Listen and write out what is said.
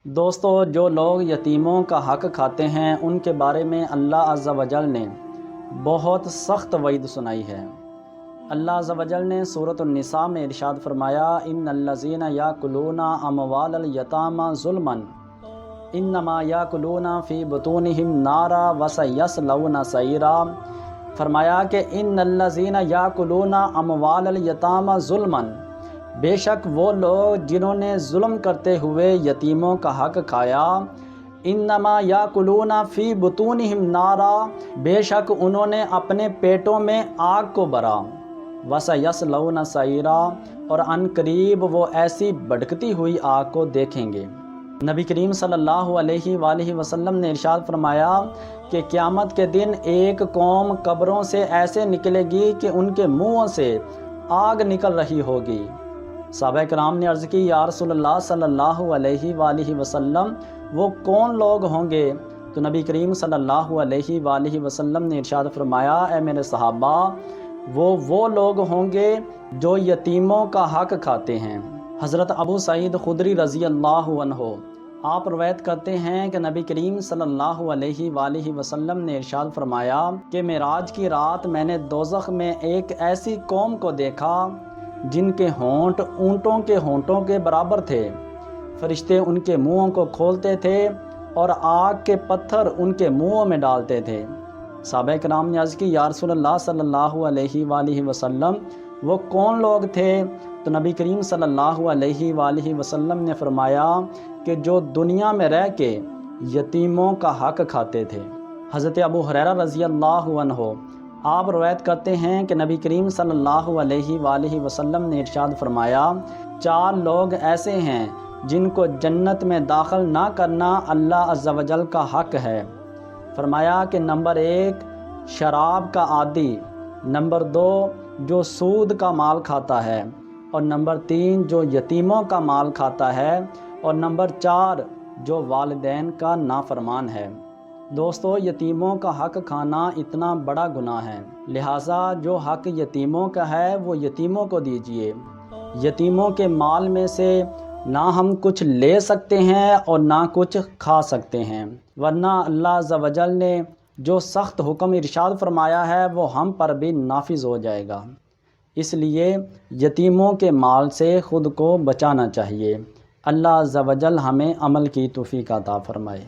دوستو، جو لوگ یتیموں کا حق کھاتے ہیں ان کے بارے میں اللہ عز و جل نے بہت سخت وعید سنائی ہے۔ اللہ عز و جل نے سورۃ النساء میں ارشاد فرمایا، ان الذین یاکلون اموال الیتامی ظلما انما یاکلون فی بطونہم نارا وسیصلون سعیرا۔ فرمایا کہ ان الذین یاکلون اموال الیتامی ظلما، بے شک وہ لوگ جنہوں نے ظلم کرتے ہوئے یتیموں کا حق کھایا، انما یاکلون فی بطونہم نارا، بے شک انہوں نے اپنے پیٹوں میں آگ کو بھرا، وسیصلون سعیرا، اور عن قریب وہ ایسی بھڑکتی ہوئی آگ کو دیکھیں گے۔ نبی کریم صلی اللہ علیہ وآلہ وسلم نے ارشاد فرمایا کہ قیامت کے دن ایک قوم قبروں سے ایسے نکلے گی کہ ان کے منہوں سے آگ نکل رہی ہوگی۔ صحابہ کرام نے عرض کی، یا رسول اللہ صلی اللہ علیہ وآلہ وسلم، وہ کون لوگ ہوں گے؟ تو نبی کریم صلی اللہ علیہ وآلہ وسلم نے ارشاد فرمایا، اے میرے صحابہ، وہ لوگ ہوں گے جو یتیموں کا حق کھاتے ہیں۔ حضرت ابو سعید خدری رضی اللہ عنہ آپ روایت کرتے ہیں کہ نبی کریم صلی اللہ علیہ وآلہ وسلم نے ارشاد فرمایا کہ معراج کی رات میں نے دوزخ میں ایک ایسی قوم کو دیکھا جن کے ہونٹ اونٹوں کے ہونٹوں کے برابر تھے۔ فرشتے ان کے منہوں کو کھولتے تھے اور آگ کے پتھر ان کے منہوں میں ڈالتے تھے۔ صحابہ کرام نے عرض کی، یا رسول اللہ صلی اللہ علیہ وآلہ وسلم، وہ کون لوگ تھے؟ تو نبی کریم صلی اللہ علیہ وآلہ وسلم نے فرمایا کہ جو دنیا میں رہ کے یتیموں کا حق کھاتے تھے۔ حضرت ابو ہریرہ رضی اللہ عنہ آپ روایت کرتے ہیں کہ نبی کریم صلی اللہ علیہ وآلہ وسلم نے ارشاد فرمایا، 4 لوگ ایسے ہیں جن کو جنت میں داخل نہ کرنا اللہ عز و جل کا حق ہے۔ فرمایا کہ نمبر 1 شراب کا عادی، نمبر 2 جو سود کا مال کھاتا ہے، اور نمبر 3 جو یتیموں کا مال کھاتا ہے، اور نمبر 4 جو والدین کا نافرمان ہے۔ دوستو، یتیموں کا حق کھانا اتنا بڑا گناہ ہے، لہٰذا جو حق یتیموں کا ہے وہ یتیموں کو دیجیے۔ یتیموں کے مال میں سے نہ ہم کچھ لے سکتے ہیں اور نہ کچھ کھا سکتے ہیں، ورنہ اللہ عز و جل نے جو سخت حکم ارشاد فرمایا ہے وہ ہم پر بھی نافذ ہو جائے گا۔ اس لیے یتیموں کے مال سے خود کو بچانا چاہیے۔ اللہ عز و جل ہمیں عمل کی توفیق عطا فرمائے۔